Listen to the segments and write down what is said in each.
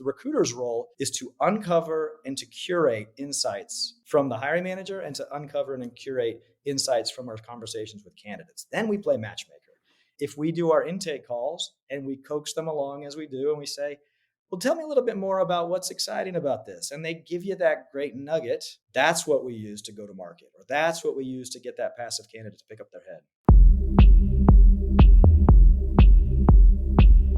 The recruiter's role is to uncover and to curate insights from the hiring manager and to uncover and curate insights from our conversations with candidates. Then we play matchmaker. If we do our intake calls and we coax them along as we do and we say, well, tell me a little bit more about what's exciting about this. And they give you that great nugget. That's what we use to go to market, or that's what we use to get that passive candidate to pick up their head.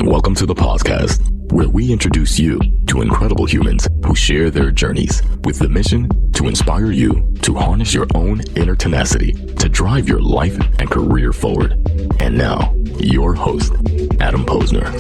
Welcome to the podcast, where we introduce you to incredible humans who share their journeys with the mission to inspire you to harness your own inner tenacity to drive your life and career forward. And now, your host, Adam Posner.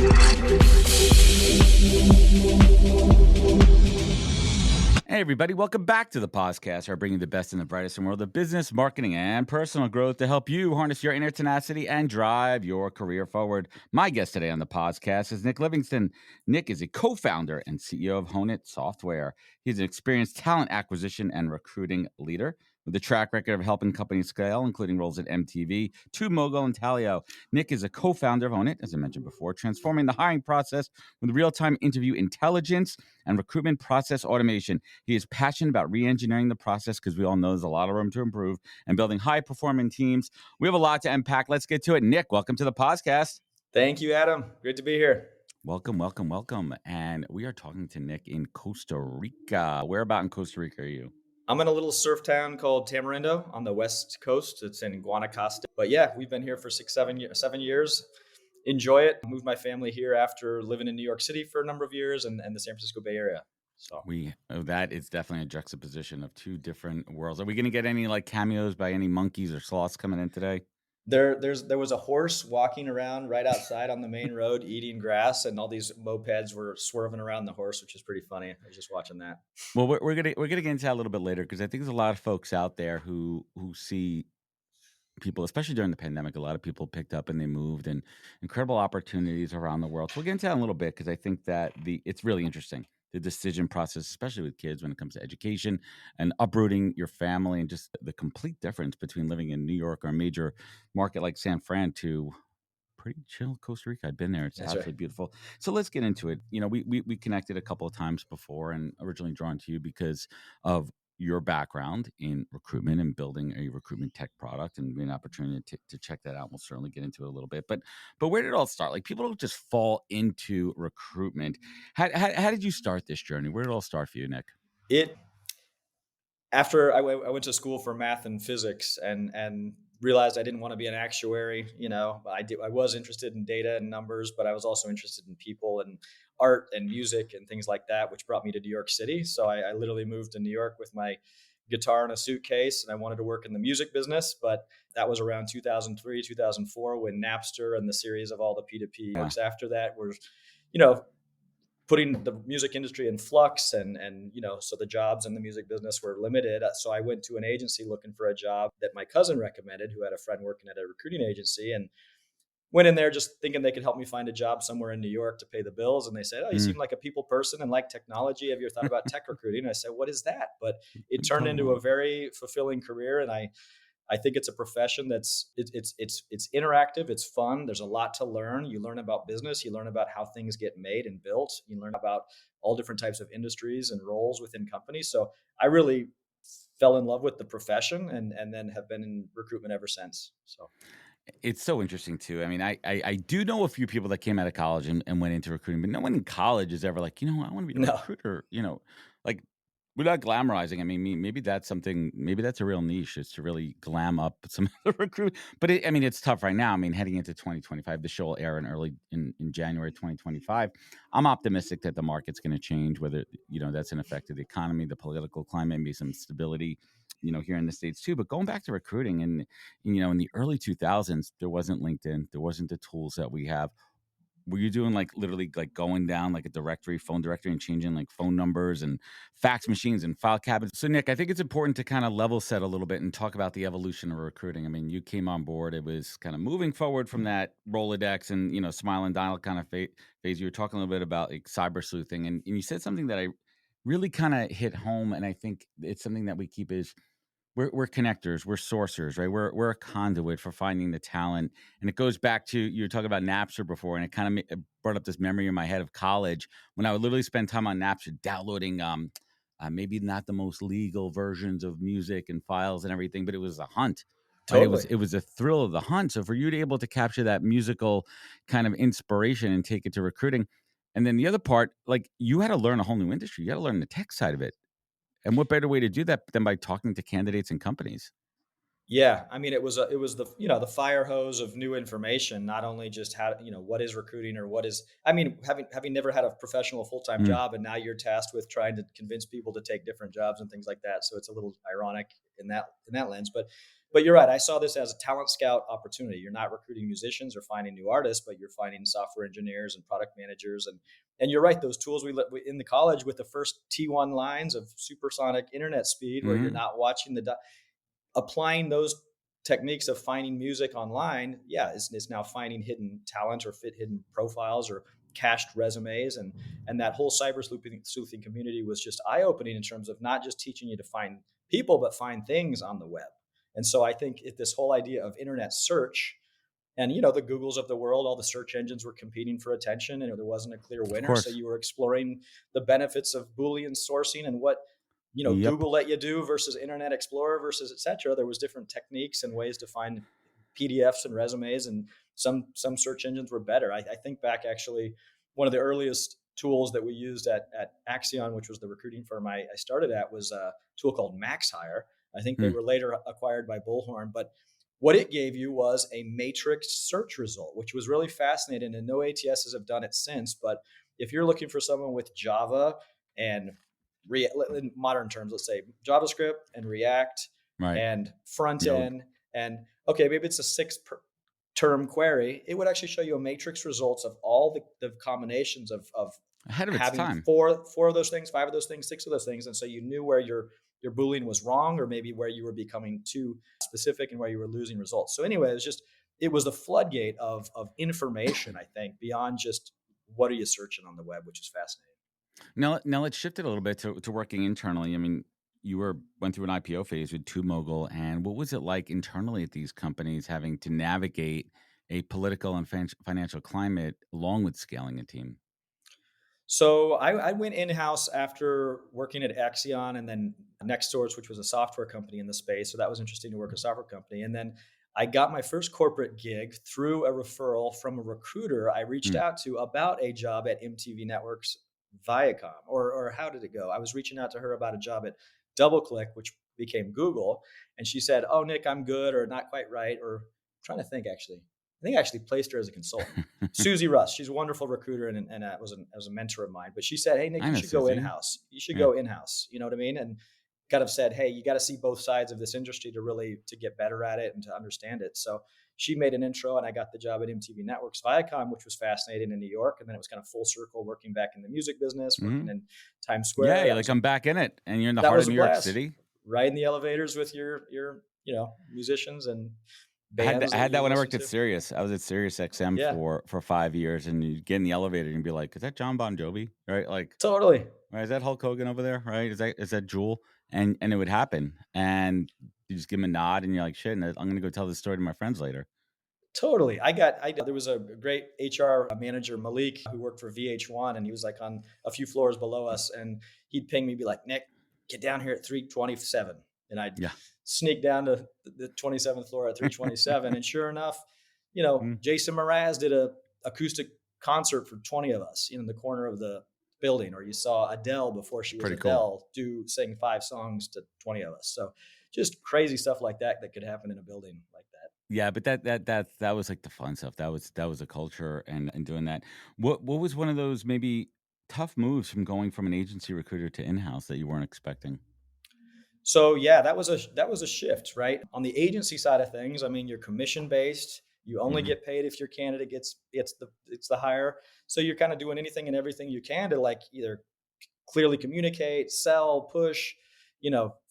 Hey everybody, welcome back to the podcast, where I bring you the best and the brightest in the world of business, marketing, and personal growth to help you harness your inner tenacity and drive your career forward. My guest today on the podcast is Nick Livingston. Nick is a co-founder and CEO of Honet Software. He's an experienced talent acquisition and recruiting leader with a track record of helping companies scale, including roles at MTV, TubeMogul, and Talio. Nick is a co-founder of Honet, as I mentioned before, transforming the hiring process with real-time interview intelligence and recruitment process automation. He is passionate about re-engineering the process because we all know there's a lot of room to improve and building high-performing teams. We have a lot to unpack. Let's get to it. Nick, welcome to the podcast. Thank you, Adam. Great to be here. Welcome, welcome, welcome. And we are talking to Nick in Costa Rica. Where about in Costa Rica are you? I'm in a little surf town called Tamarindo on the west coast. It's in Guanacaste. But yeah, we've been here for 7 years. Enjoy it. Moved my family here after living in New York City for a number of years and the San Francisco Bay Area. So that is definitely a juxtaposition of two different worlds. Are we going to get any like cameos by any monkeys or sloths coming in today? There was a horse walking around right outside on the main road eating grass, and all these mopeds were swerving around the horse, which is pretty funny. I was just watching that. Well, we're gonna get into that a little bit later, because I think there's a lot of folks out there who see people, especially during the pandemic. A lot of people picked up and they moved, and incredible opportunities around the world. So we'll get into that in a little bit, because I think that it's really interesting, the decision process, especially with kids, when it comes to education and uprooting your family, and just the complete difference between living in New York or a major market like San Fran to pretty chill Costa Rica. I've been there. It's absolutely beautiful. So let's get into it. You know, we connected a couple of times before, and originally drawn to you because of your background in recruitment and building a recruitment tech product, and an opportunity to check that out. We'll certainly get into it a little bit. But where did it all start? Like, people don't just fall into recruitment. How did you start this journey? Where did it all start for you, Nick? After I went to school for math and physics and realized I didn't want to be an actuary. You know, I was interested in data and numbers, but I was also interested in people and art and music and things like that, which brought me to New York City. So I literally moved to New York with my guitar in a suitcase, and I wanted to work in the music business. But that was around 2003, 2004, when Napster and the series of all the P2P works after that were, putting the music industry in flux, and so the jobs in the music business were limited. So I went to an agency looking for a job that my cousin recommended, who had a friend working at a recruiting agency, and went in there just thinking they could help me find a job somewhere in New York to pay the bills. And they said, "Oh, you seem like a people person and like technology. Have you ever thought about tech recruiting?" And I said, "What is that?" But it turned into a very fulfilling career, and I think it's a profession that's it's interactive, it's fun. There's a lot to learn. You learn about business, you learn about how things get made and built. You learn about all different types of industries and roles within companies. So I really fell in love with the profession, and then have been in recruitment ever since. So it's so interesting too. I mean, I do know a few people that came out of college and went into recruiting, but no one in college is ever like, I want to be a recruiter. Like, without glamorizing. I mean, maybe that's a real niche, is to really glam up some of the recruit. But it's tough right now. I mean, heading into 2025, the show will air in January 2025. I'm optimistic that the market's going to change, whether, that's an effect of the economy, the political climate, maybe some stability, here in the States too. But going back to recruiting, and, in the early 2000s, there wasn't LinkedIn. There wasn't the tools that we have. Were you doing like literally like going down like a phone directory and changing like phone numbers and fax machines and file cabinets? So Nick, I think it's important to kind of level set a little bit and talk about the evolution of recruiting. I mean, you came on board, it was kind of moving forward from that Rolodex and, smile and dial kind of phase. You were talking a little bit about like cyber sleuthing, and you said something that I really kind of hit home. And I think it's something that we keep is we're connectors, we're sourcers, right? We're a conduit for finding the talent, and it goes back to you were talking about Napster before, and it kind of brought up this memory in my head of college when I would literally spend time on Napster downloading, maybe not the most legal versions of music and files and everything, but it was a hunt, right? Totally. It was a thrill of the hunt. So for you to able to capture that musical kind of inspiration and take it to recruiting, and then the other part, like you had to learn a whole new industry. You had to learn the tech side of it. And what better way to do that than by talking to candidates and companies? Yeah, I mean, it was the the fire hose of new information. Not only just how what is recruiting or what is. I mean, having never had a professional full time Mm, job, and now you're tasked with trying to convince people to take different jobs and things like that. So it's a little ironic in that lens. But you're right. I saw this as a talent scout opportunity. You're not recruiting musicians or finding new artists, but you're finding software engineers and product managers and you're right. Those tools we in the college with the first T1 lines of supersonic internet speed, where you're mhm, not watching applying those techniques of finding music online, yeah, is now finding hidden talent or fit hidden profiles or cached resumes, and that whole sleuthing community was just eye opening in terms of not just teaching you to find people, but find things on the web. And so I think this whole idea of internet search and the Googles of the world, all the search engines were competing for attention, and there wasn't a clear of winner. So course. you were exploring the benefits of Boolean sourcing and what Yep. Google let you do versus Internet Explorer versus et cetera. There was different techniques and ways to find PDFs and resumes, and some search engines were better. I think back actually, one of the earliest tools that we used at Axion, which was the recruiting firm I started at, was a tool called MaxHire. I think they Mm. were later acquired by Bullhorn, but what it gave you was a matrix search result, which was really fascinating. And no ATSs have done it since. But if you're looking for someone with Java and in modern terms, let's say JavaScript and React Right. and front Node. end, and okay, maybe it's a term query, it would actually show you a matrix results of all the combinations of Ahead of its having time. four of those things, five of those things, six of those things, and so you knew where your Boolean was wrong, or maybe where you were becoming too specific and where you were losing results. So anyway, it was the floodgate of information, I think, beyond just what are you searching on the web, which is fascinating. Now let's shift it a little bit to working internally. I mean, you went through an IPO phase with TubeMogul, and what was it like internally at these companies having to navigate a political and financial climate along with scaling a team? So I went in house after working at Axion and then NextSource, which was a software company in the space. So that was interesting to work at a software company. And then I got my first corporate gig through a referral from a recruiter I reached Mm. out to about a job at MTV Networks Viacom. Or how did it go? I was reaching out to her about a job at DoubleClick, which became Google. And she said, "Oh, Nick, I'm good," or "not quite right," or I'm trying to think actually. I think I actually placed her as a consultant. Susie Russ. She's a wonderful recruiter and was a mentor of mine. But she said, "Hey Nick, I you know should go in Susie. house. You should Yeah. go in house." You know what I mean? And kind of said, "Hey, you got to see both sides of this industry to really to get better at it and to understand it." So she made an intro, and I got the job at MTV Networks Viacom, which was fascinating in New York. And then it was kind of full circle, working back in the music business, Hmm. working in Times Yeah, Square. you're like I'm back in it, and you're in the That heart of was a New York blast. City. Riding the elevators with your musicians and bands I that had that you when I listen worked at to. Sirius. I was at Sirius XM Yeah, for 5 years, and you get in the elevator and be like, "Is that John Bon Jovi?" Right? Like, totally. right? Is that Hulk Hogan over there? Right? Is that Jewel? And it would happen, and you just give him a nod, and you're like, "Shit!" And I'm gonna go tell this story to my friends later. Totally. There was a great HR manager, Malik, who worked for VH1, and he was like on a few floors below us. And he'd ping me, be like, "Nick, get down here at 327." And I'd Yeah. sneak down to the 27th floor at 327. And sure enough, Mm, Jason Mraz did a acoustic concert for 20 of us in the corner of the building. Or you saw Adele before it's she was pretty cool. Adele sing 5 songs to 20 of us. So just crazy stuff like that could happen in a building like that. Yeah, but that was like the fun stuff. That was a culture and doing that. What was one of those maybe tough moves from going from an agency recruiter to in house that you weren't expecting? So yeah, that was a shift, right? On the agency side of things, I mean, you're commission based. You only Hmm. get paid if your candidate gets the hire. So you're kind of doing anything and everything you can to like either clearly communicate, sell, push,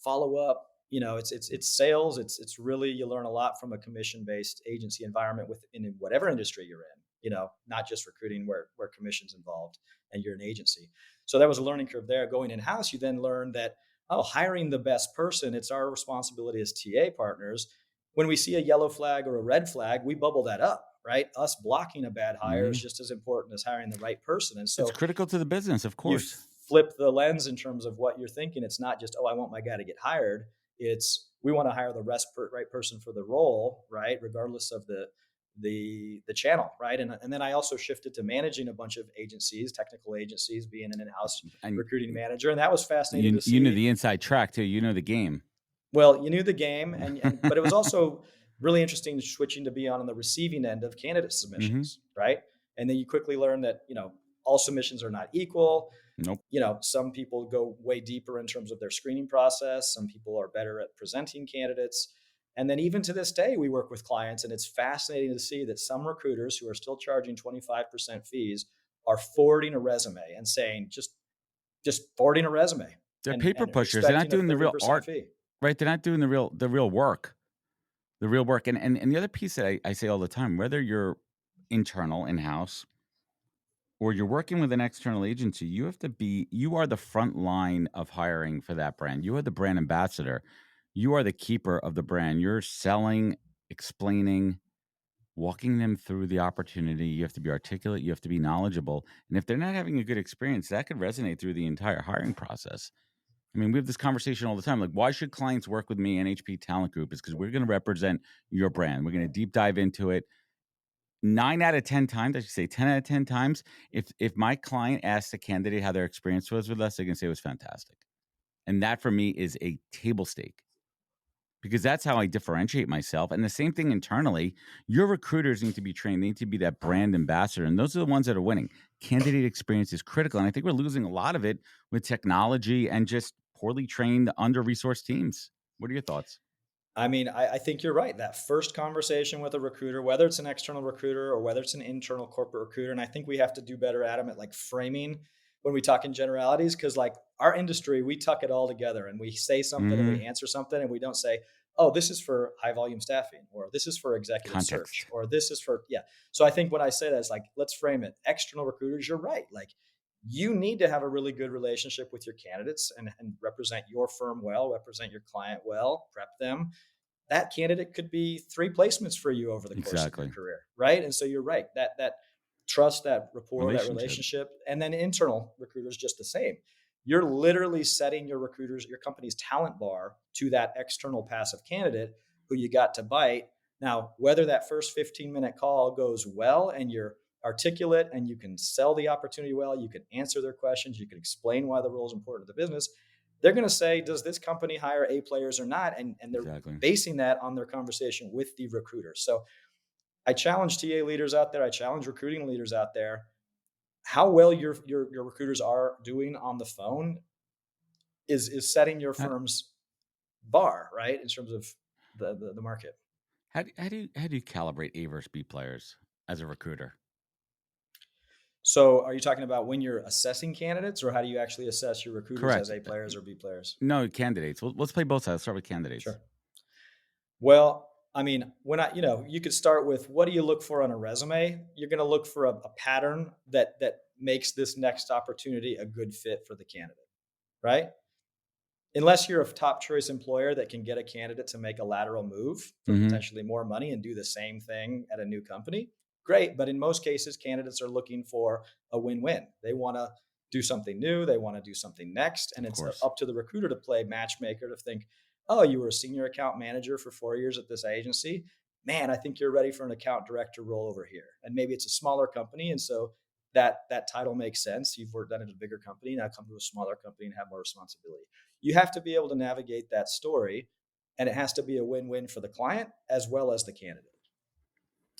follow up. It's sales. It's really you learn a lot from a commission based agency environment within whatever industry you're in. Not just recruiting where commissions involved and you're an agency. So that was a learning curve there. Going in house, you then learn that oh, hiring the best person, it's our responsibility as TA partners. When we see a yellow flag or a red flag, we bubble that up, right? Us blocking a bad hire is Mhm. just as important as hiring the right person. And It's so critical to the business, of you course. flip the lens in terms of what you're thinking. It's not just, oh, I want my guy to get hired. It's we want to hire the right person for the role, right? Regardless of the channel, right? And then I also shifted to managing a bunch of agencies, technical agencies, being an in-house And recruiting manager, and that was fascinating to you know see. the inside track too. You know the game. Well, you knew the game, and but it was also really interesting switching to be on the receiving end of candidate Hmm. submissions, right? And then you quickly learn that all submissions are not equal. Nope. Some people go way deeper in terms of their screening process. Some people are better at presenting candidates. And then even to this day, we work with clients, and it's fascinating to see that some recruiters who are still charging 25% fees are forwarding a resume and saying, just forwarding a resume They're paper and pushers. They're not expecting a doing the real 30% art, fee. right? They're not doing the real work. The real work. And the other piece that I say all the time, whether you're internal in-house or you're working with an external agency, you are the front line of hiring for that brand. You are the brand ambassador. You are the keeper of the brand. You're selling, explaining, walking them through the opportunity. You have to be articulate. You have to be knowledgeable. And if they're not having a good experience, that could resonate through the entire hiring process. I mean, we have this conversation all the time. Like, why should clients work with me, NHP Talent Group? Is because we're going to represent your brand. We're going to deep dive into it. 9 out of 10 times, I should say 10 out of 10 times, if my client asks a candidate how their experience was with us, they're going to say it was fantastic. And that for me is a table stake because that's how I differentiate myself. And the same thing internally, your recruiters need to be trained. They need to be that brand ambassador. And those are the ones that are winning. Candidate experience is critical. And I think we're losing a lot of it with technology and just poorly trained, under-resourced teams. What are your thoughts? I mean, I think you're right. That first conversation with a recruiter, whether it's an external recruiter or whether it's an internal corporate recruiter, and I think we have to do better at them at like framing when we talk in generalities, because like our industry, we tuck it all together and we say something and we Mm-hmm. answer something and we don't say, oh, this is for high volume staffing or this is for executive search Context. or this is for, yeah. So I think when I say that, it's like, let's frame it. External recruiters, you're right. Like you need to have a really good relationship with your candidates and represent your firm well, represent your client well, prep them. That candidate could be 3 placements for you over the course of your Exactly. career, right? And so you're right. That trust, that rapport, that Relationship. relationship, and then internal recruiters just the same. You're literally setting your recruiters, your company's talent bar to that external passive candidate who you got to bite. Now, whether that first 15-minute call goes well and you're articulate and you can sell the opportunity well, you can answer their questions, you can explain why the role is important to the business, they're going to say, does this company hire A players or not? And they're Exactly. basing that on their conversation with the recruiter. So I challenge TA leaders out there. I challenge recruiting leaders out there. How well your recruiters are doing on the phone is setting your How, firm's bar, right? In terms of the market. how do you calibrate A versus B players as a recruiter? So are you talking about when you're assessing candidates or how do you actually assess your recruiters as Correct. A players or B players? No, candidates. Let's play both sides. Let's start with candidates. Sure. Well, I mean, you could start with what do you look for on a resume? You're going to look for a pattern that makes this next opportunity a good fit for the candidate, right? Unless you're a top choice employer that can get a candidate to make a lateral move for Hmm. potentially more money and do the same thing at a new company, great. But in most cases, candidates are looking for a win-win. They want to do something new. They want to do something next. And Of it's course. up to the recruiter to play matchmaker to think, oh, you were a senior account manager for 4 years at this agency. Man, I think you're ready for an account director role over here. And maybe it's a smaller company. And so that title makes sense. You've worked at a bigger company, now come to a smaller company and have more responsibility. You have to be able to navigate that story, and it has to be a win-win for the client as well as the candidate.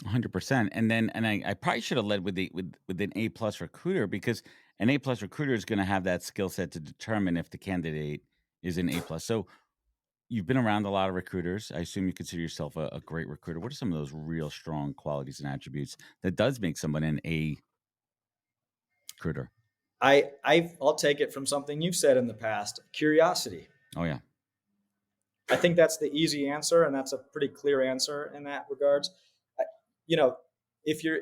100%. And I probably should have led with an A plus recruiter because an A plus recruiter is going to have that skill set to determine if the candidate is an A plus. So you've been around a lot of recruiters. I assume you consider yourself a great recruiter. What are some of those real strong qualities and attributes that does make someone an A recruiter? I'll take it from something you've said in the past: curiosity. Oh yeah. I think that's the easy answer, and that's a pretty clear answer in that regards. You know, if you're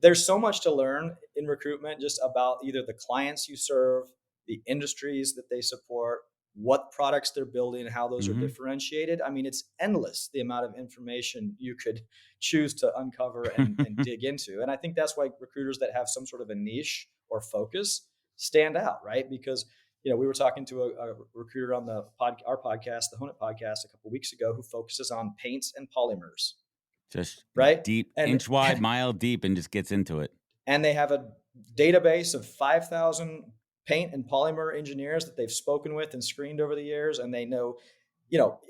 there's so much to learn in recruitment just about either the clients you serve, the industries that they support, what products they're building, how those are Hmm. differentiated. I mean, it's endless the amount of information you could choose to uncover and dig into. And I think that's why recruiters that have some sort of a niche or focus stand out, right? Because we were talking to a recruiter on our podcast, the Honet podcast, a couple of weeks ago, who focuses on paints and polymers, Just right? deep, And inch wide, mile deep, and just gets into it. and they have a database of 5,000 paint and polymer engineers that they've spoken with and screened over the years, and they know,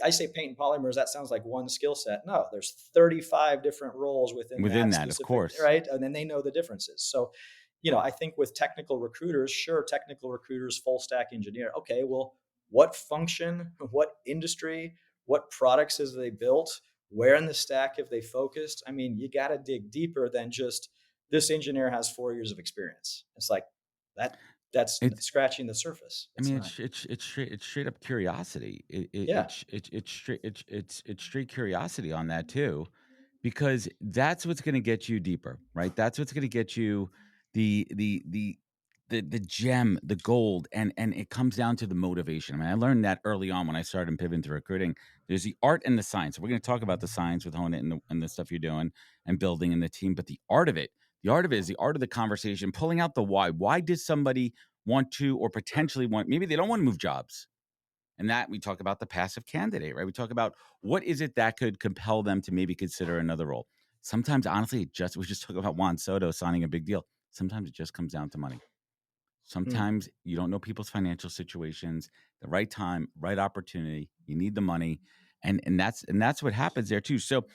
I say paint and polymers, that sounds like one skill set. No, there's 35 different roles within Within that that, of specific, course. right? And then they know the differences. So, I think with technical recruiters, sure, technical recruiters, full stack engineer. Okay, well, what function, what industry, what products has they built? Where in the stack have they focused? I mean, you got to dig deeper than just this engineer has 4 years of experience. It's like that. That's It's scratching the surface. I It's mean, not. it's straight up curiosity. Yeah. It's straight curiosity on that too, because that's what's going to get you deeper, right? That's what's going to get you the the the the gem, the gold, and it comes down to the motivation. I mean, I learned that early on when I started pivoting to recruiting. There's the art and the science. We're going to talk about the science with Honet and the stuff you're doing and building in the team, but the art of it is the art of the conversation, pulling out the why. Why does somebody want to or potentially want? Maybe they don't want to move jobs. And that we talk about the passive candidate, right? We talk about what is it that could compel them to maybe consider another role. Sometimes, honestly, we just talk about Juan Soto signing a big deal. Sometimes it just comes down to money. Hmm. Sometimes you don't know people's financial situations, the right time, right opportunity. You need the money, and that's what happens there too. So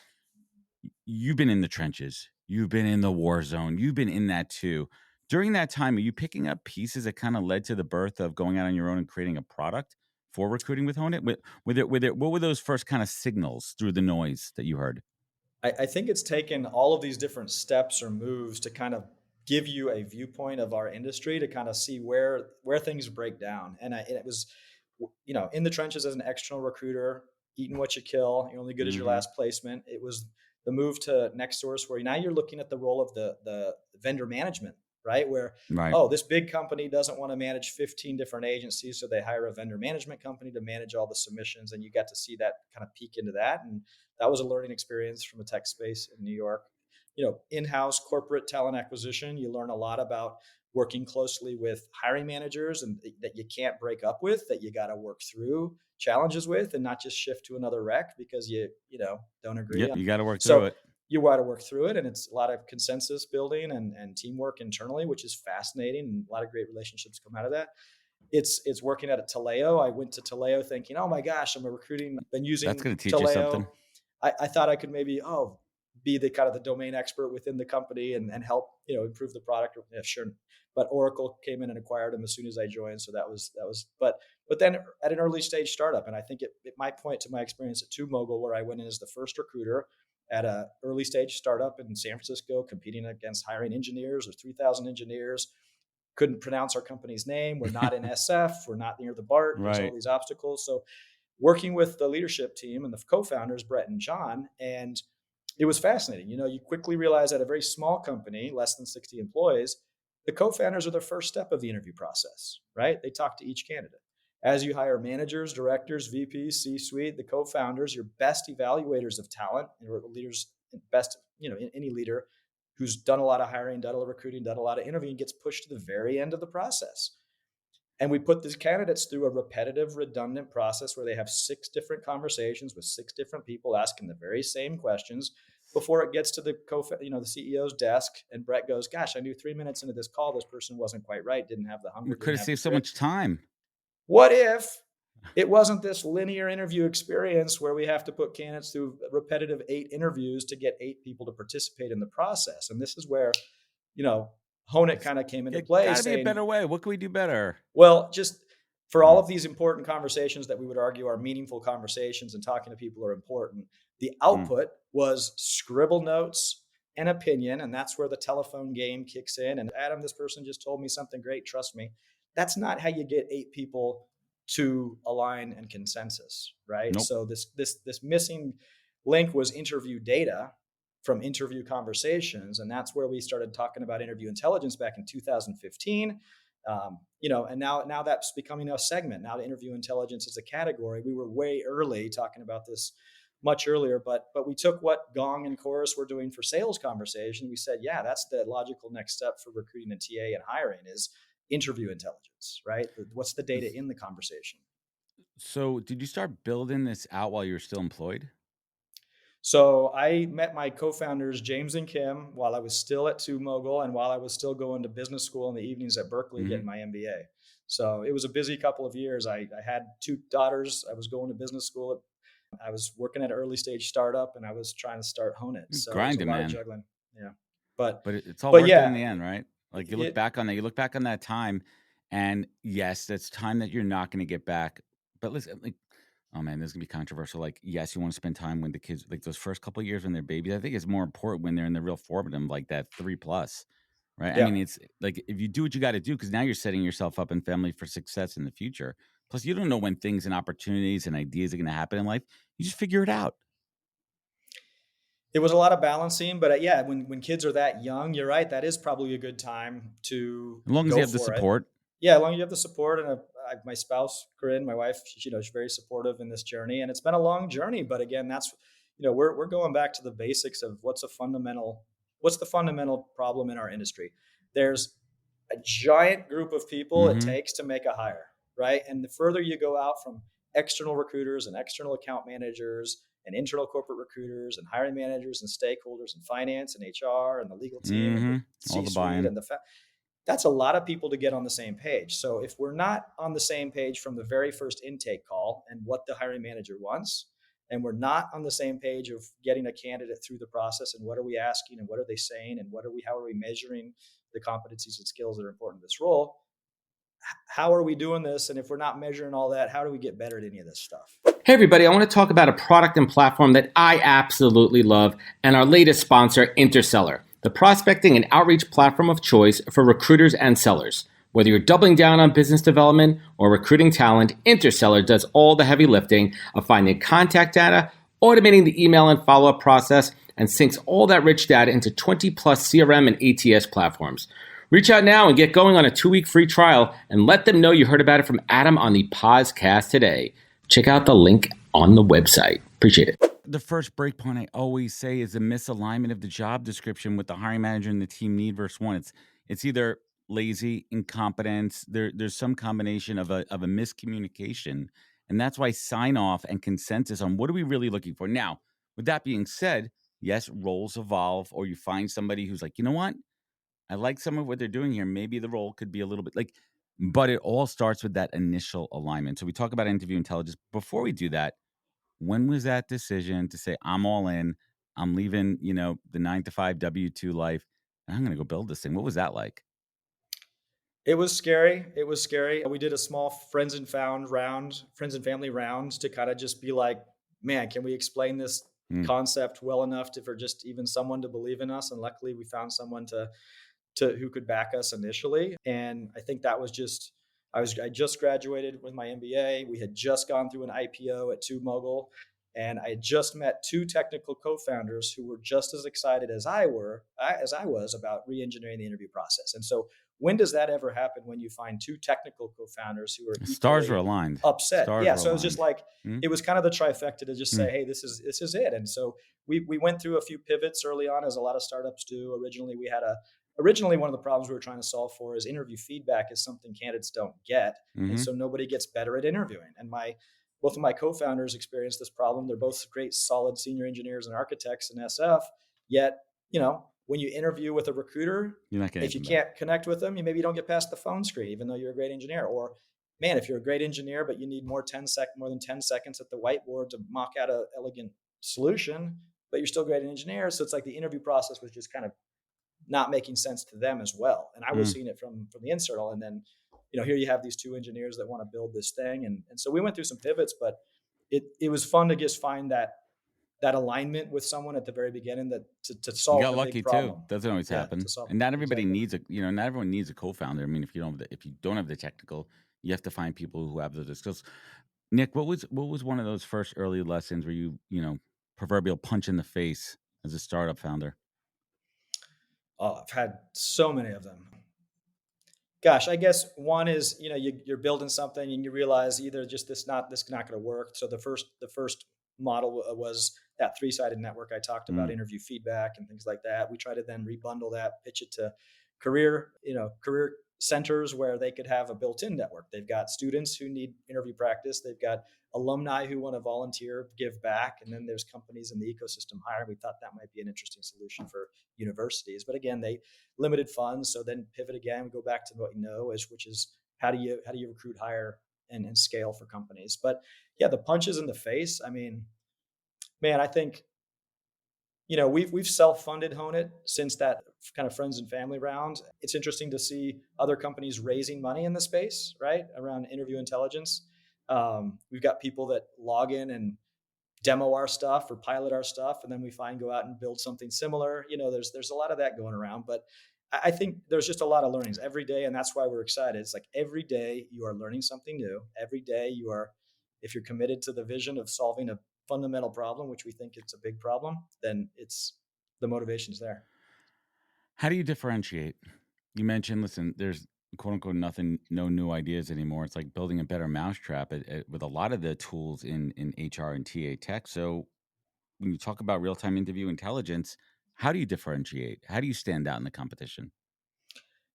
you've been in the trenches, you've been in the war zone, you've been in that too. During that time, are you picking up pieces that kind of led to the birth of going out on your own and creating a product for recruiting with Honet? What were those first kind of signals through the noise that you heard? I think it's taken all of these different steps or moves to kind of give you a viewpoint of our industry to kind of see where things break down. And it was, in the trenches as an external recruiter, eating what you kill. You're only good as your Hmm. last placement. It was the move to next source where now you're looking at the role of the vendor management, right? Where, Right. oh, this big company doesn't want to manage 15 different agencies, so they hire a vendor management company to manage all the submissions, and you got to see that kind of peek into that. And that was a learning experience from a tech space in New York. In-house corporate talent acquisition, you learn a lot about working closely with hiring managers and that you can't break up with, that you got to work through challenges with and not just shift to another rec because you don't agree. Yep. You got to work through So it. you got to work through it, and it's a lot of consensus building and teamwork internally, which is fascinating, and a lot of great relationships come out of that. It's working at a Taleo. I went to Taleo thinking, oh my gosh, I'm a recruiting, been That's using going to teach you something. Taleo. I thought I could maybe be the kind of the domain expert within the company and help improve the product. Yeah, sure. But Oracle came in and acquired them as soon as I joined, so that was. But then at an early stage startup, and I think it might point to my experience at TubeMogul, where I went in as the first recruiter at a early stage startup in San Francisco, competing against hiring engineers or 3,000 engineers. Couldn't pronounce our company's name. We're not in SF. We're not near the BART. There's all Right. these obstacles. So working with the leadership team and the co-founders, Brett and John, and it was fascinating. You quickly realize at a very small company, less than 60 employees, the co-founders are the first step of the interview process, right? They talk to each candidate. As you hire managers, directors, VPs, C-suite, the co-founders, your best evaluators of talent, or leaders, best, any leader who's done a lot of hiring, done a lot of recruiting, done a lot of interviewing, gets pushed to the very end of the process. And we put these candidates through a repetitive, redundant process where they have 6 different conversations with 6 different people asking the very same questions before it gets to the the CEO's desk. And Brett goes, "Gosh, I knew 3 minutes into this call this person wasn't quite right, didn't have the We hunger, could didn't have have the saved so grit. much time. What if it wasn't this linear interview experience where we have to put candidates through repetitive 8 interviews to get 8 people to participate in the process?" And this is where, you know, Honet kind of came into It play got to be a saying, better way. What can we do better? well, just for all Mm, of these important conversations that we would argue are meaningful conversations and talking to people are important, the mm. output was scribble notes and opinion. And that's where the telephone game kicks in. And Adam, this person just told me something great. Trust me. That's not how you get 8 people to align and consensus, right? Nope. So this missing link was interview data from interview conversations. And that's where we started talking about interview intelligence back in 2015. And now that's becoming a segment. Now, to interview intelligence as a category, we were way early talking about this much earlier, but we took what Gong and Chorus were doing for sales conversation. We said, yeah, that's the logical next step for recruiting and TA and hiring is interview intelligence, right? What's the data in the conversation? So, did you start building this out while you were still employed? So I met my co-founders James and Kim while I was still at Two Mogul and while I was still going to business school in the evenings at Berkeley Mm-hmm. getting my MBA. So it was a busy couple of years. I had two daughters. I was going to business school. I was working at an early stage startup, and I was trying to start Honet. So it was a Grinding, lot of man. juggling. Yeah, but But it's all but worth it in yeah, the end, right? Like you look it back on that, you look back on that time, and yes, that's time that you're not going to get back. But listen, like, oh man, this is gonna be controversial. Like, yes, you want to spend time with the kids, like those first couple of years when they're babies. I think it's more important when they're in the real formative, like that 3+, right? I yeah. mean, it's like if you do what you got to do, because now you're setting yourself up and family for success in the future. Plus, you don't know when things and opportunities and ideas are going to happen in life. You just figure it out. It was a lot of balancing, but yeah, when kids are that young, you're right. That is probably a good time to As long as you go have the for it. support. Yeah, as long as you have the support and my spouse, Corinne, my wife, she's very supportive in this journey, and it's been a long journey. But again, that's we're going back to the basics of what's the fundamental problem in our industry. There's a giant group of people it Mm-hmm. takes to make a hire, right? And the further you go out from external recruiters and external account managers and internal corporate recruiters and hiring managers and stakeholders and finance and HR and the legal team and the Mm-hmm. All the C-suite buy-in. and that's a lot of people to get on the same page. So if we're not on the same page from the very first intake call and what the hiring manager wants, and we're not on the same page of getting a candidate through the process and what are we asking and what are they saying and how are we measuring the competencies and skills that are important to this role, how are we doing this? And if we're not measuring all that, how do we get better at any of this stuff? Hey, everybody, I want to talk about a product and platform that I absolutely love and our latest sponsor, Interseller, the prospecting and outreach platform of choice for recruiters and sellers. Whether you're doubling down on business development or recruiting talent, Interseller does all the heavy lifting of finding contact data, automating the email and follow-up process, and syncs all that rich data into 20 plus CRM and ATS platforms. Reach out now and get going on a 2-week free trial and let them know you heard about it from Adam on the podcast today. Check out the link on the website. Appreciate it. The first break point I always say is a misalignment of the job description with the hiring manager and the team need versus want. It's either lazy, incompetence. There's some combination of a miscommunication, and that's why sign off and consensus on what are we really looking for. Now, with that being said, yes, roles evolve, or you find somebody who's like, you know what, I like some of what they're doing here. Maybe the role could be a little bit like, but it all starts with that initial alignment. So we talk about interview intelligence. Before we do that, when was that decision to say, I'm all in, I'm leaving, the 9 to 5 W-2 life, and I'm going to go build this thing? What was that like? It was scary. It was scary. We did a small friends and family round to kind of just be like, man, can we explain this Mm. concept well enough for just even someone to believe in us? And luckily we found someone to who could back us initially. And I think that was just I just graduated with my MBA. We had just gone through an IPO at Two Mogul, and I had just met two technical co-founders who were just as excited as I was about re-engineering the interview process. And so, when does that ever happen? When you find two technical co-founders who are Stars were equally aligned. upset? Stars Yeah. were So it was just aligned. like Mm. it was kind of the trifecta to just say, Mm. hey, this is it. And so we went through a few pivots early on, as a lot of startups do. Originally, one of the problems we were trying to solve for is interview feedback is something candidates don't get. And Hmm. so nobody gets better at interviewing. And both of my co-founders experienced this problem. They're both great, solid senior engineers and architects in SF. Yet, when you interview with a recruiter, You're not getting if you anything back. can't connect with them, maybe you don't get past the phone screen, even though you're a great engineer. Or, man, if you're a great engineer, but you need more than 10 seconds at the whiteboard to mock out an elegant solution, but you're still great an engineer. So it's like the interview process was just kind of not making sense to them as well. And I was Mm. seeing it from the internal. And then, here you have these two engineers that want to build this thing. And so we went through some pivots, but it was fun to just find that alignment with someone at the very beginning to You solve got the big lucky too. problem. Doesn't always Yeah, happen. to solve And not everybody exactly. needs not everyone needs a co-founder. I mean, if you don't have the technical, you have to find people who have those skills. Nick, what was one of those first early lessons where proverbial punch in the face as a startup founder? Oh, I've had so many of them. Gosh, I guess one is, you're building something and you realize either just this not going to work. So the first model was that three-sided network I talked about, Mm. interview feedback and things like that. We try to then rebundle that, pitch it to career centers where they could have a built-in network. They've got students who need interview practice. They've got alumni who want to volunteer, give back, and then there's companies in the ecosystem hire. We thought that might be an interesting solution for universities, but again, they limited funds. So then pivot again. We go back to what which is how do you recruit, hire, and scale for companies. But yeah, the punches in the face. I mean, man, I think we've self-funded Honet since that kind of friends and family round. It's interesting to see other companies raising money in the space, right, around interview intelligence. We've got people that log in and demo our stuff or pilot our stuff, and then we go out and build something similar. There's a lot of that going around, but I think there's just a lot of learnings every day, and that's why we're excited. It's like every day you are learning something new. Every day if you're committed to the vision of solving a fundamental problem, which we think it's a big problem, then the motivation's there. How do you differentiate? You mentioned, listen, there's quote unquote nothing, no new ideas anymore. It's like building a better mousetrap with a lot of the tools in HR and TA tech. So when you talk about real time interview intelligence, how do you differentiate? How do you stand out in the competition?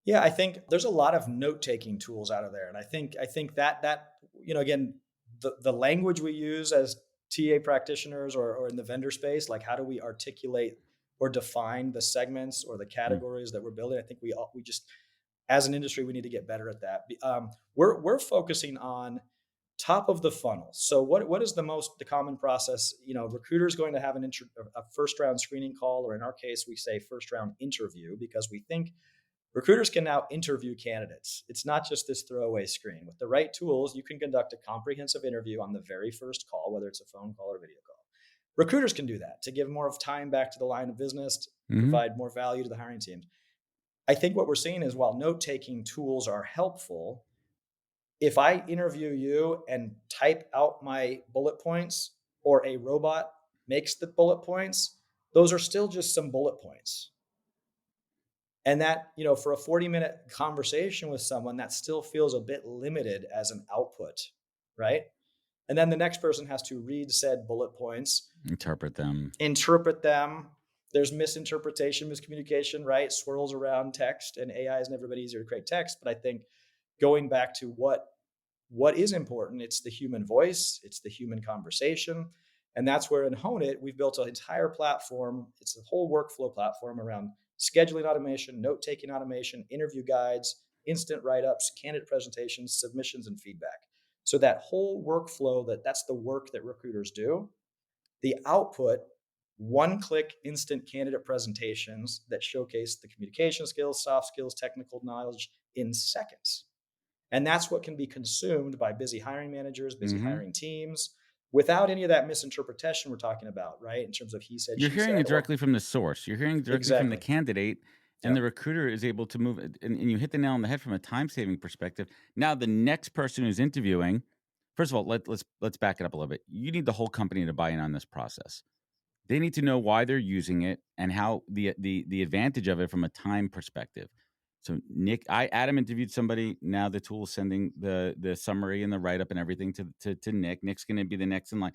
Yeah, I think there's a lot of note-taking tools out of there, and I think that again, the language we use as TA practitioners or in the vendor space, like how do we articulate or define the segments or the Mm. categories that we're building? I think we just, as an industry, we need to get better at that. We're focusing on top of the funnel. So what is the common process? Recruiters going to have a first round screening call, or in our case, we say first round interview, because we think recruiters can now interview candidates. It's not just this throwaway screen. With the right tools, you can conduct a comprehensive interview on the very first call, whether it's a phone call or video call. Recruiters can do that to give more of time back to the line of business, to Hmm. provide more value to the hiring teams. I think what we're seeing is, while note-taking tools are helpful, if I interview you and type out my bullet points, or a robot makes the bullet points, those are still just some bullet points. And that, for a 40-minute conversation with someone, that still feels a bit limited as an output, right? And then the next person has to read said bullet points, Interpret them. interpret them. There's misinterpretation, miscommunication, right? Swirls around text, and AI is never been easier to create text. But I think going back to what is important, it's the human voice, it's the human conversation. And that's where in Honet, we've built an entire platform. It's a whole workflow platform around scheduling automation, note-taking automation, interview guides, instant write-ups, candidate presentations, submissions, and feedback. So that whole workflow, that's the work that recruiters do. The output, one-click instant candidate presentations that showcase the communication skills, soft skills, technical knowledge in seconds. And that's what can be consumed by busy hiring managers, busy Hmm. hiring teams, without any of that misinterpretation we're talking about, right? In terms of he said, You're she hearing said, it or directly from the source. You're hearing directly from the exactly. candidate, and the Yep. recruiter is able to move. And you hit the nail on the head from a time saving perspective. Now, the next person who's interviewing, first of all, let's back it up a little bit. You need the whole company to buy in on this process. They need to know why they're using it and how the advantage of it from a time perspective. So Adam interviewed somebody. Now the tool is sending the summary and the write up and everything to Nick. Nick's going to be the next in line.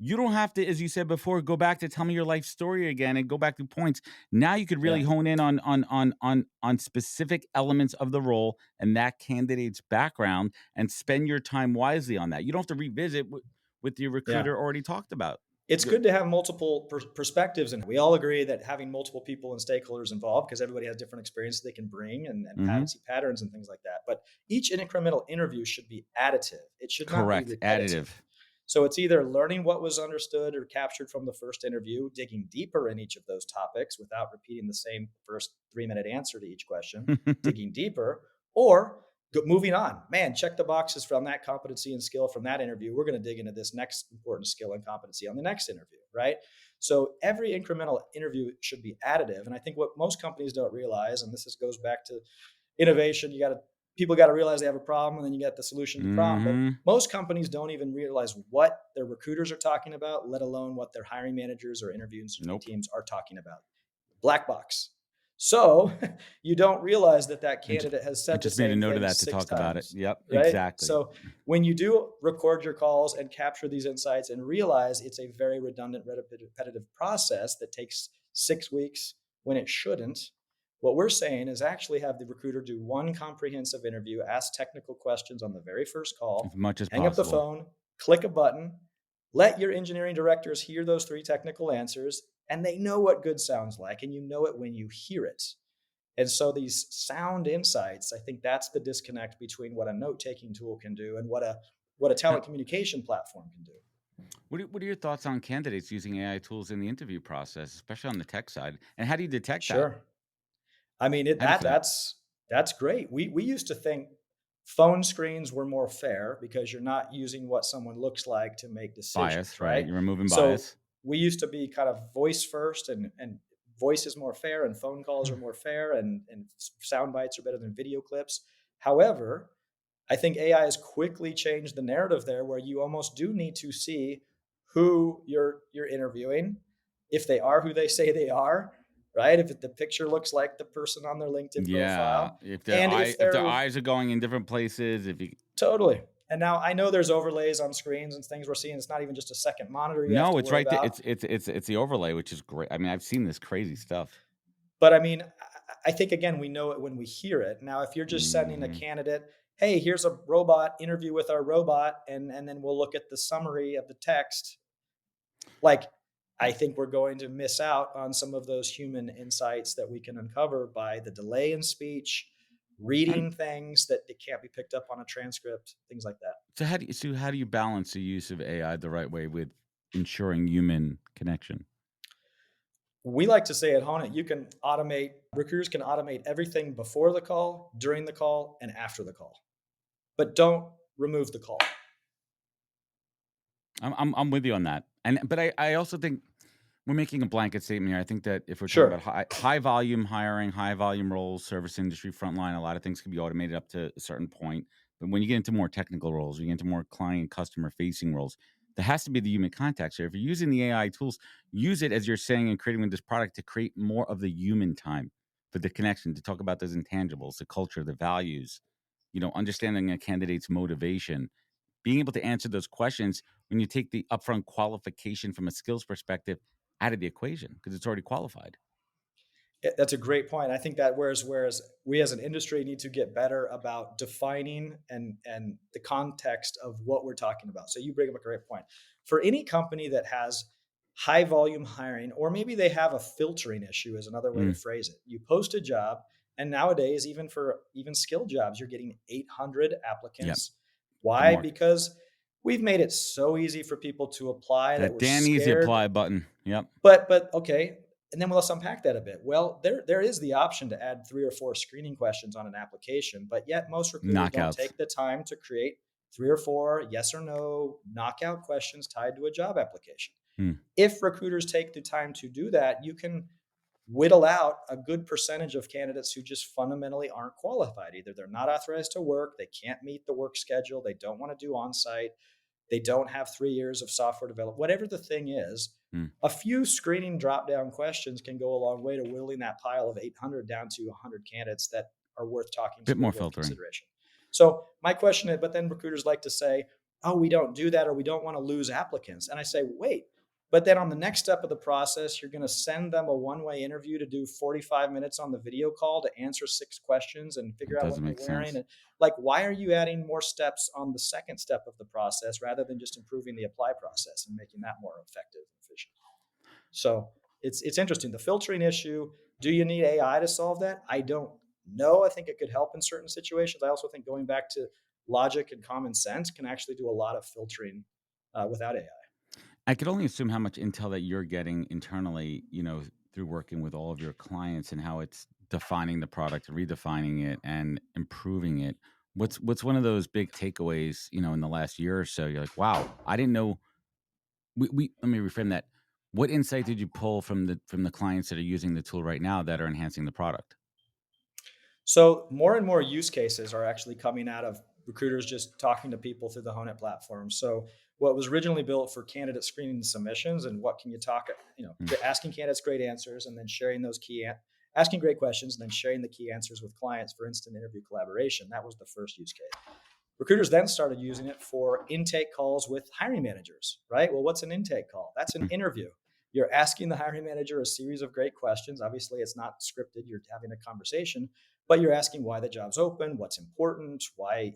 You don't have to, as you said before, go back to tell me your life story again and go back to points. Now you could really Yeah. hone in on specific elements of the role and that candidate's background and spend your time wisely on that. You don't have to revisit what the Yeah. recruiter already talked about. It's good to have multiple perspectives. And we all agree that having multiple people and stakeholders involved, because everybody has different experiences they can bring, and Hmm. see patterns and things like that. But each incremental interview should be additive. It should not be Correct. repetitive. Additive. So it's either learning what was understood or captured from the first interview, digging deeper in each of those topics without repeating the same first 3-minute answer to each question, digging deeper, or moving on. Man, check the boxes from that competency and skill from that interview. We're going to dig into this next important skill and competency on the next interview, right? So every incremental interview should be additive. And I think what most companies don't realize, and goes back to innovation, people got to realize they have a problem, and then you get the solution to the problem. But Hmm. most companies don't even realize what their recruiters are talking about, let alone what their hiring managers or interviewing Nope. teams are talking about. Black box. So you don't realize that that And, candidate has and said the just made a same note of thing that to six talk about it. times, Yep, right? exactly. So when you do record your calls and capture these insights and realize it's a very redundant, repetitive process that takes 6 weeks when it shouldn't, what we're saying is actually have the recruiter do one comprehensive interview, ask technical questions on the very first As call, much as hang up the possible. phone, click a button, let your engineering directors hear those 3 technical answers, and they know what good sounds like, and you know it when you hear it. And so these sound insights, I think that's the disconnect between what a note-taking tool can do and what a Now, talent communication platform can do. what are your thoughts on candidates using AI tools in the interview process, especially on the tech side? And how do you detect that? Sure. I mean, How do you feel that? that's great. We used to think phone screens were more fair because you're not using what someone looks like to make decisions, Bias, right? right? You're removing So bias. we used to be kind of voice first, and voice is more fair, and phone calls are more fair, and sound bites are better than video clips. However, I think AI has quickly changed the narrative there, where you almost do need to see who you're interviewing, if they are who they say they are, right? If the picture looks like the person on their LinkedIn Yeah, profile, if their and eye, if if their they're eyes are going in different places, if you totally. And now I know there's overlays on screens and things we're seeing. It's not even just a second monitor you have no, to it's worry right there. about. It's the overlay, which is great. I mean, I've seen this crazy stuff. But I mean, I think again, we know it when we hear it. Now, if you're just sending a Hmm. candidate, hey, here's a robot interview with our robot, and then we'll look at the summary of the text, like I think we're going to miss out on some of those human insights that we can uncover by the delay in speech, And reading things that it can't be picked up on a transcript, things like that. so how do you balance the use of AI the right way with ensuring human connection? We like to say at Honet, recruiters can automate everything before the call, during the call, and after the call, but don't remove the call. I'm with you on that. But I also think we're making a blanket statement here. I think that if we're talking about Sure. high volume hiring, high volume roles, service industry, frontline, a lot of things can be automated up to a certain point. But when you get into more technical roles, you get into more client customer facing roles, there has to be the human contact. So if you're using the AI tools, use it as you're saying and creating with this product to create more of the human time for the connection, to talk about those intangibles, the culture, the values, understanding a candidate's motivation, being able to answer those questions when you take the upfront qualification from a skills perspective out of the equation because it's already qualified. That's a great point. I think that whereas we as an industry need to get better about defining and the context of what we're talking about. So you bring up a great point. For any company that has high volume hiring, or maybe they have a filtering issue, is another way to Mm, phrase it. You post a job, and nowadays, even skilled jobs, you're getting 800 yep. applicants. The Why? market. Because we've made it so easy for people to apply that That we're damn easy scared. apply button. Yep. But okay, and then let's unpack that a bit. Well, there is the option to add 3 or 4 screening questions on an application, but yet most recruiters don't Knockouts. take the time to create 3 or 4 yes or no knockout questions tied to a job application. Mm. If recruiters take the time to do that, you can whittle out a good percentage of candidates who just fundamentally aren't qualified. Either they're not authorized to work, they can't meet the work schedule, they don't want to do on site, they don't have 3 years of software development, whatever the thing is. Mm. A few screening drop down questions can go a long way to whittling that pile of 800 down to 100 candidates that are worth talking Bit to or more worth filtering. consideration. So, my question is, but then recruiters like to say, oh, we don't do that or we don't want to lose applicants. And I say, wait, but then on the next step of the process, you're going to send them a one-way interview to do 45 minutes on the video call to answer 6 questions and figure It out what doesn't they're make wearing. sense. And like, why are you adding more steps on the second step of the process rather than just improving the apply process and making that more effective and efficient? So it's interesting. The filtering issue. Do you need AI to solve that? I don't know. I think it could help in certain situations. I also think going back to logic and common sense can actually do a lot of filtering without AI. I could only assume how much intel that you're getting internally, through working with all of your clients and how it's defining the product, redefining it, and improving it. What's one of those big takeaways, in the last year or so? You're like, wow, I didn't know. We let me reframe that. What insight did you pull from the clients that are using the tool right now that are enhancing the product? So more and more use cases are actually coming out of recruiters just talking to people through the Honet platform. So what was originally built for candidate screening and submissions, and what can you talk, Mm, asking candidates great answers and then sharing those key asking great questions and then sharing the key answers with clients for instant interview collaboration. That was the first use case. Recruiters then started using it for intake calls with hiring managers, right? Well, what's an intake call? That's an interview. You're asking the hiring manager a series of great questions. Obviously, it's not scripted. You're having a conversation, but you're asking why the job's open, what's important,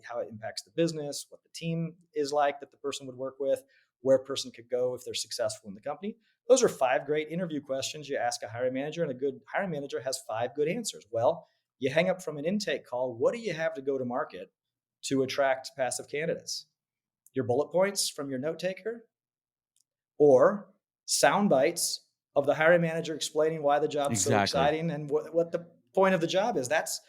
how it impacts the business, what the team is like that the person would work with, where a person could go if they're successful in the company. Those are 5 great interview questions you ask a hiring manager, and a good hiring manager has 5 good answers. Well, you hang up from an intake call. What do you have to go to market to attract passive candidates? Your bullet points from your note taker, or sound bites of the hiring manager explaining why the job's so Exactly. exciting and what the point of the job is. That's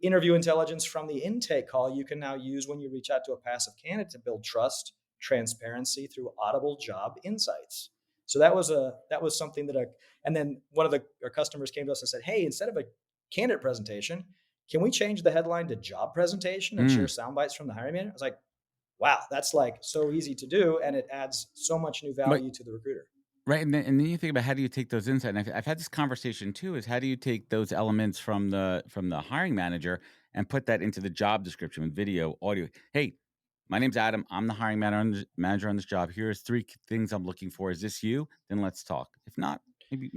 interview intelligence from the intake call you can now use when you reach out to a passive candidate to build trust, transparency through audible job insights. So that was something and then one of our customers came to us and said, "Hey, instead of a candidate presentation, can we change the headline to job presentation and share Mm. sound bites from the hiring manager?" I was like, wow, that's like so easy to do, and it adds so much new But value to the recruiter. right, and then you think about how do you take those insights? And I've had this conversation too. Is how do you take those elements from the hiring manager and put that into the job description with video, audio? Hey, my name's Adam. I'm the hiring manager on this job. Here's 3 things I'm looking for. Is this you? Then let's talk. If not, maybe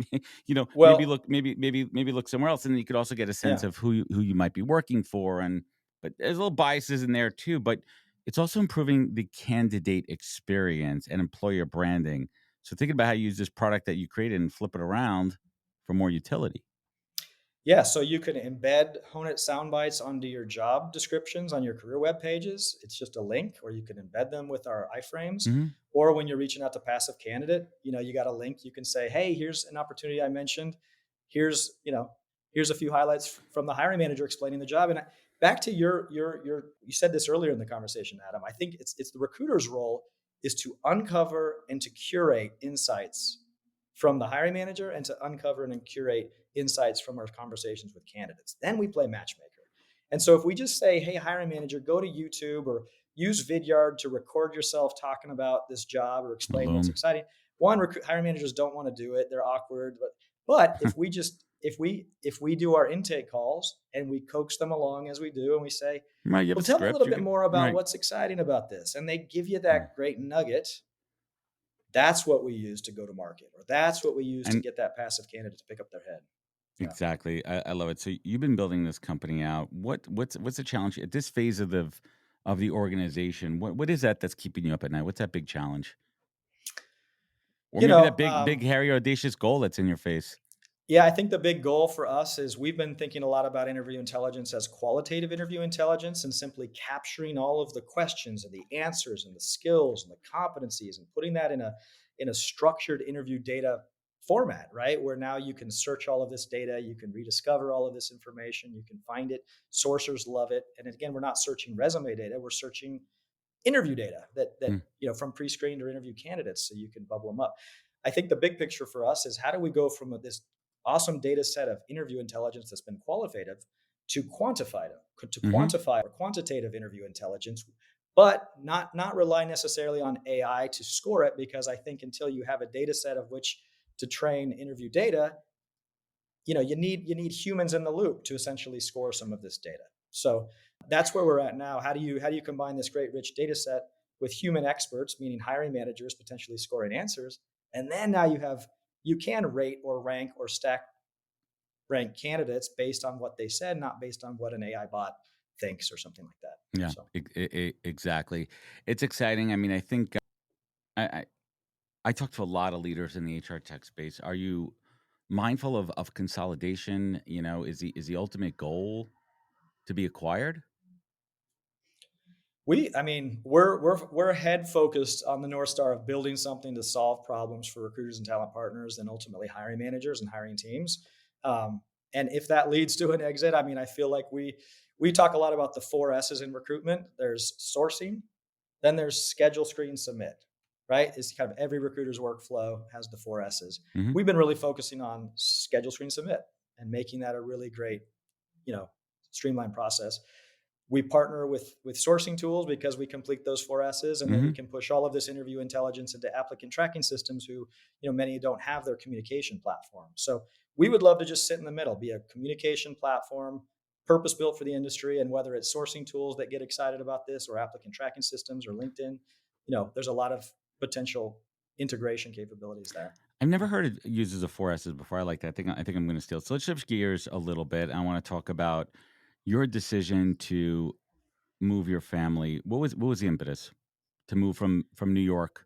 Well, maybe look somewhere else. And then you could also get a sense yeah. of who you might be working for. And but there's little biases in there too. But it's also improving the candidate experience and employer branding. So thinking about how you use this product that you created and flip it around for more utility. Yeah, so you can embed Honet sound bites onto your job descriptions on your career web pages. It's just a link, or you can embed them with our iframes. Hmm. Or when you're reaching out to passive candidate, you got a link. You can say, "Hey, here's an opportunity I mentioned. Here's a few highlights from the hiring manager explaining the job." And back to you said this earlier in the conversation, Adam. I think it's the recruiter's role is to uncover and to curate insights from the hiring manager and to uncover and curate insights from our conversations with candidates. Then we play matchmaker. And so if we just say, "Hey, hiring manager, go to YouTube or use Vidyard to record yourself talking about this job or explain what's Boom. exciting," one, hiring managers don't want to do it. They're awkward. But if we do our intake calls and we coax them along as we do, and we say, Right. You have "Well, a tell me a script. little You bit get more about right. what's exciting about this," and they give you Yeah. that great nugget, that's what we use to go to market, or that's what we use to And get that passive candidate to pick up their head. Yeah. exactly. I love it. So you've been building this company out. What's the challenge at this phase of the organization? What is that that's keeping you up at night? What's that big challenge? Or You maybe that know, big hairy audacious goal that's in your face. yeah, I think the big goal for us is we've been thinking a lot about interview intelligence as qualitative interview intelligence, and simply capturing all of the questions and the answers and the skills and the competencies and putting that in a structured interview data format, right? Where now you can search all of this data, you can rediscover all of this information, you can find it. Sourcers love it. And again, we're not searching resume data, we're searching interview data that Mm. from pre-screened or interview candidates, so you can bubble them up. I think the big picture for us is, how do we go from this awesome data set of interview intelligence that's been qualitative to Hmm. quantify or quantitative interview intelligence, but not rely necessarily on AI to score it, because I think until you have a data set of which to train interview data, you need humans in the loop to essentially score some of this data. So that's where we're at now. How do you combine this great rich data set with human experts, meaning hiring managers potentially scoring answers, and then now you can rate or rank or stack rank candidates based on what they said, not based on what an AI bot thinks or something like that. Yeah, So exactly. It's exciting. I mean, I think I, I I talk to a lot of leaders in the HR tech space. Are you mindful of consolidation? Is the ultimate goal to be acquired? we're head focused on the North Star of building something to solve problems for recruiters and talent partners, and ultimately hiring managers and hiring teams. Um, and if that leads to an exit, I feel like we talk a lot about the 4 S's in recruitment. There's sourcing, then there's schedule, screen, submit. Right? It's kind of every recruiter's workflow has the 4 S's. Hmm. We've been really focusing on schedule, screen, submit, and making that a really great, you know, streamlined process. We partner with sourcing tools because we complete those 4 S's, and then we Hmm. can push all of this interview intelligence into applicant tracking systems who, many don't have their communication platform. So we would love to just sit in the middle, be a communication platform, purpose built for the industry. And whether it's sourcing tools that get excited about this or applicant tracking systems or LinkedIn, there's a lot of potential integration capabilities there. I've never heard it used as a 4S's before. I like that. I think I'm going to steal. So let's shift gears a little bit. I want to talk about your decision to move your family. What was the impetus to move from New York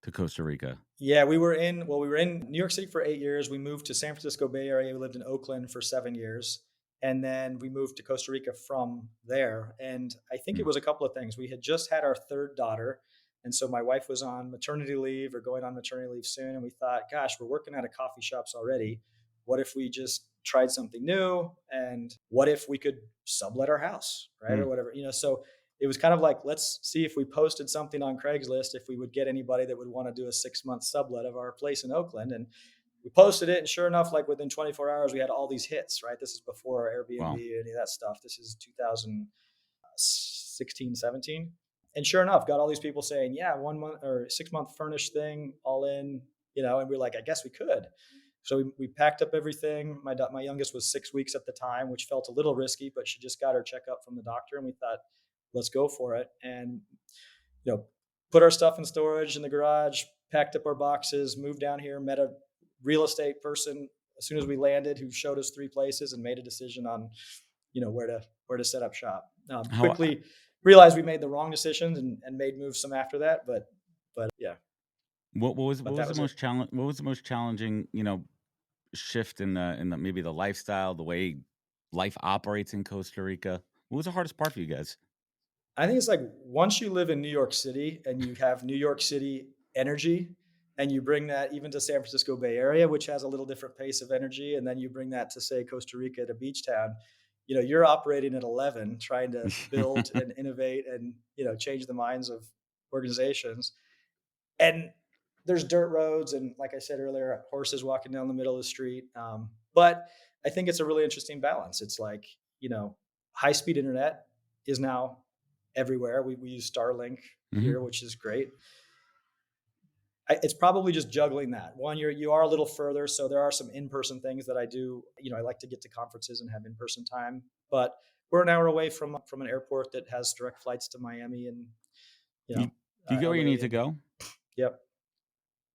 to Costa Rica? Yeah, we were in New York City for 8 years. We moved to San Francisco Bay Area. We lived in Oakland for 7 years. And then we moved to Costa Rica from there. And I think it Hmm. was a couple of things. We had just had our third daughter. And so my wife was on maternity leave or going on maternity leave soon. And we thought, gosh, we're working out of coffee shops already. What if we just tried something new? And what if we could sublet our house, right? Hmm. Or whatever, so it was kind of like, let's see if we posted something on Craigslist, if we would get anybody that would want to do a 6-month sublet of our place in Oakland. And we posted it. And sure enough, like within 24 hours, we had all these hits, right? This is before Airbnb Wow. and any of that stuff. This is 2016, 17. And sure enough, got all these people saying, yeah, 1 month or 6-month furnished thing, all in, and we're like, I guess we could. So we packed up everything. My youngest was 6 weeks at the time, which felt a little risky, but she just got her checkup from the doctor, and we thought, let's go for it. And you know, put our stuff in storage in the garage, packed up our boxes, moved down here, met a real estate person as soon as we landed who showed us 3 places and made a decision on, where to set up shop. How Quickly realized we made the wrong decisions and made moves some after that, but yeah, what but was that the was it. most challenge? What was the most challenging? Shift in the maybe the lifestyle, the way life operates in Costa Rica. What was the hardest part for you guys? I think it's like once you live in New York City and you have New York City energy and you bring that even to San Francisco Bay Area, which has a little different pace of energy, and then you bring that to say Costa Rica at a beach town, you're operating at 11 trying to build and innovate and, change the minds of organizations. And there's dirt roads and, like I said earlier, horses walking down the middle of the street. But I think it's a really interesting balance. It's like, high speed internet is now everywhere. We use Starlink Hmm. here, which is great. It's probably just juggling that. One, you are a little further, so there are some in person things that I do. I like to get to conferences and have in person time, but we're an hour away from an airport that has direct flights to Miami and you You know you get where you LA need to and go, yep.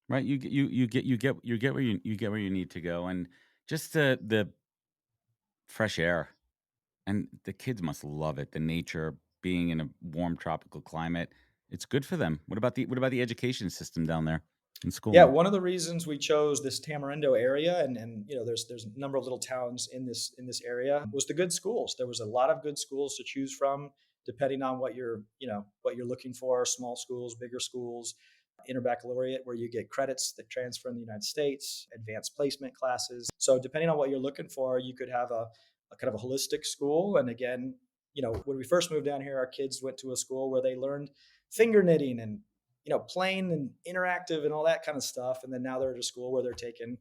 right? You get where you need to go, and just the fresh air, and the kids must love it. The nature, being in a warm tropical climate, it's good for them. What about the education system down there in Yeah, schooling? one of the reasons we chose this Tamarindo area, and there's a number of little towns in this area, was the good schools. There was a lot of good schools to choose from, depending on what you're looking for. Small schools, bigger schools, interbaccalaureate where you get credits that transfer in the United States, advanced placement classes. So depending on what you're looking for, you could have a kind of a holistic school. And again, when we first moved down here, our kids went to a school where they learned finger knitting and plain and interactive and all that kind of stuff. And then now they're at a school where they're taking,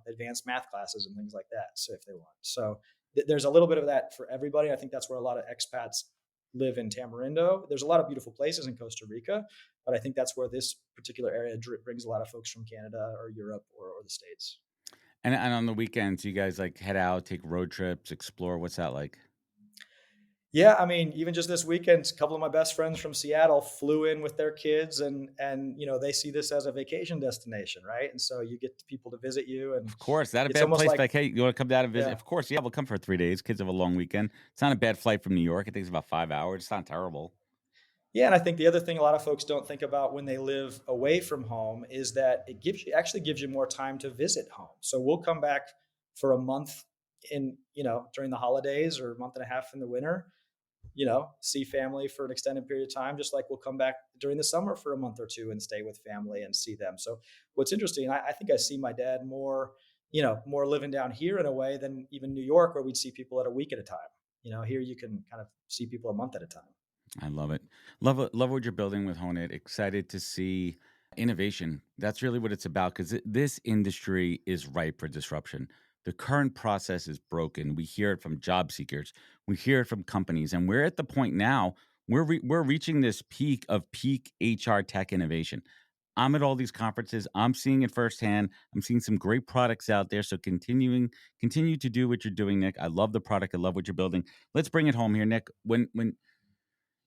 advanced math classes and things like that. So if they want, so there's a little bit of that for everybody. I think that's where a lot of expats live in Tamarindo. There's a lot of beautiful places in Costa Rica, but I think that's where this particular area brings a lot of folks from Canada or Europe or the States. And on the weekends, you guys like head out, take road trips, explore. What's that like? Yeah, I mean, even just this weekend, a couple of my best friends from Seattle flew in with their kids, and they see this as a vacation destination, right? And so you get people to visit you, and Of course, not a it's bad almost place. like, Like, hey, you want to come down and visit? yeah, Of course, yeah, we'll come for 3 days. Kids have a long weekend. It's not a bad flight from New York. It takes about 5 hours. It's not terrible. yeah. And I think the other thing a lot of folks don't think about when they live away from home is that it actually gives you more time to visit home. So we'll come back for a month during the holidays or a month and a half in the winter, see family for an extended period of time, just like we'll come back during the summer for a month or two and stay with family and see them. So what's interesting, I think I see my dad more living down here in a way than even New York, where we'd see people at a week at a time. Here you can kind of see people a month at a time. I love it. Love it. Love what you're building with Honet. Excited to see innovation. That's really what it's about because this industry is ripe for disruption. The current process is broken. We hear it from job seekers. We hear it from companies, and we're at the point now we're reaching this peak of peak HR tech innovation. I'm at all these conferences. I'm seeing it firsthand. I'm seeing some great products out there. So continue to do what you're doing, Nick. I love the product. I love what you're building. Let's bring it home here, Nick. When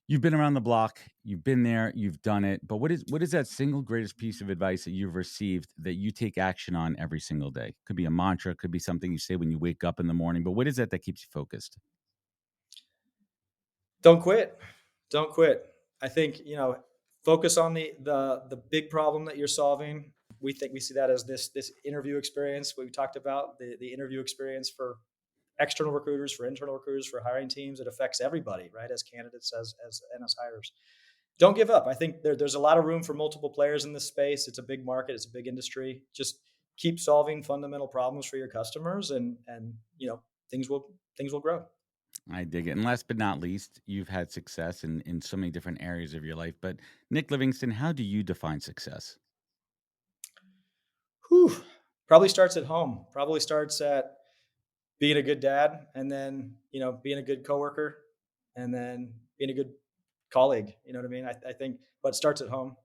you've been around the block, you've been there, you've done it. But what is that single greatest piece of advice that you've received that you take action on every single day? Could be a mantra, could be something you say when you wake up in the morning. But what is that keeps you focused? Don't quit. Don't quit. I think, focus on the big problem that you're solving. We see that as this interview experience we talked about, the interview experience for external recruiters, for internal recruiters, for hiring teams. It affects everybody, right? As candidates, and as hires. Don't give up. I think there's a lot of room for multiple players in this space. It's a big market. It's a big industry. Just keep solving fundamental problems for your customers, and things will grow. I dig it. And last but not least, you've had success in so many different areas of your life. But Nick Livingston, how do you define success? Probably starts at home. Probably starts at being a good dad, and then, being a good coworker, and then being a good colleague. You know what I mean? I think, but it starts at home.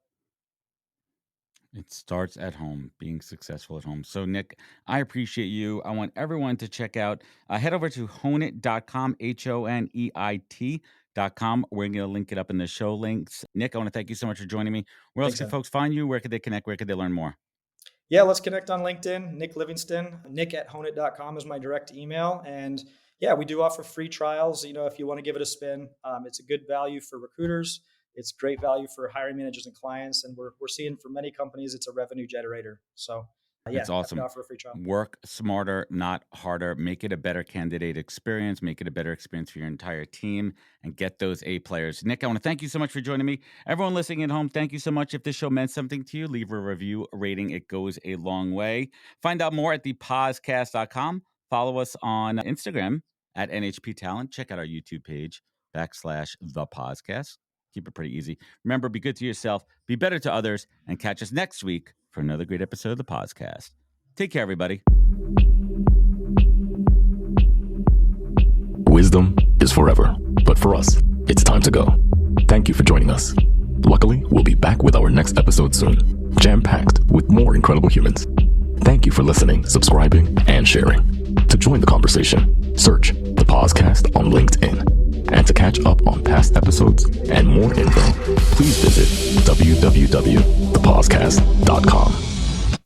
It starts at home, being successful at home. So, Nick, I appreciate you. I want everyone to check out, head over to honet.com, HONEIT.com. We're going to link it up in the show links. Nick, I want to thank you so much for joining me. Where else can folks find you? Where could they connect? Where could they learn more? Yeah, let's connect on LinkedIn. Nick Livingston. Nick@honet.com is my direct email. And yeah, we do offer free trials. If you want to give it a spin, it's a good value for recruiters. It's great value for hiring managers and clients. And we're seeing for many companies, it's a revenue generator. So That's awesome. Offer a free trial. Work smarter, not harder. Make it a better candidate experience. Make it a better experience for your entire team, and get those A players. Nick, I want to thank you so much for joining me. Everyone listening at home, thank you so much. If this show meant something to you, leave a review, a rating. It goes a long way. Find out more at thepodcast.com. Follow us on Instagram at NHP Talent. Check out our YouTube page /thepodcast. Keep it pretty easy. Remember, be good to yourself, be better to others, and catch us next week for another great episode of the podcast. Take care, everybody. Wisdom is forever, but for us, it's time to go. Thank you for joining us. Luckily, we'll be back with our next episode soon, jam-packed with more incredible humans. Thank you for listening, subscribing, and sharing. To join the conversation, search the podcast on LinkedIn. And to catch up on past episodes and more info, please visit www.thepodcast.com.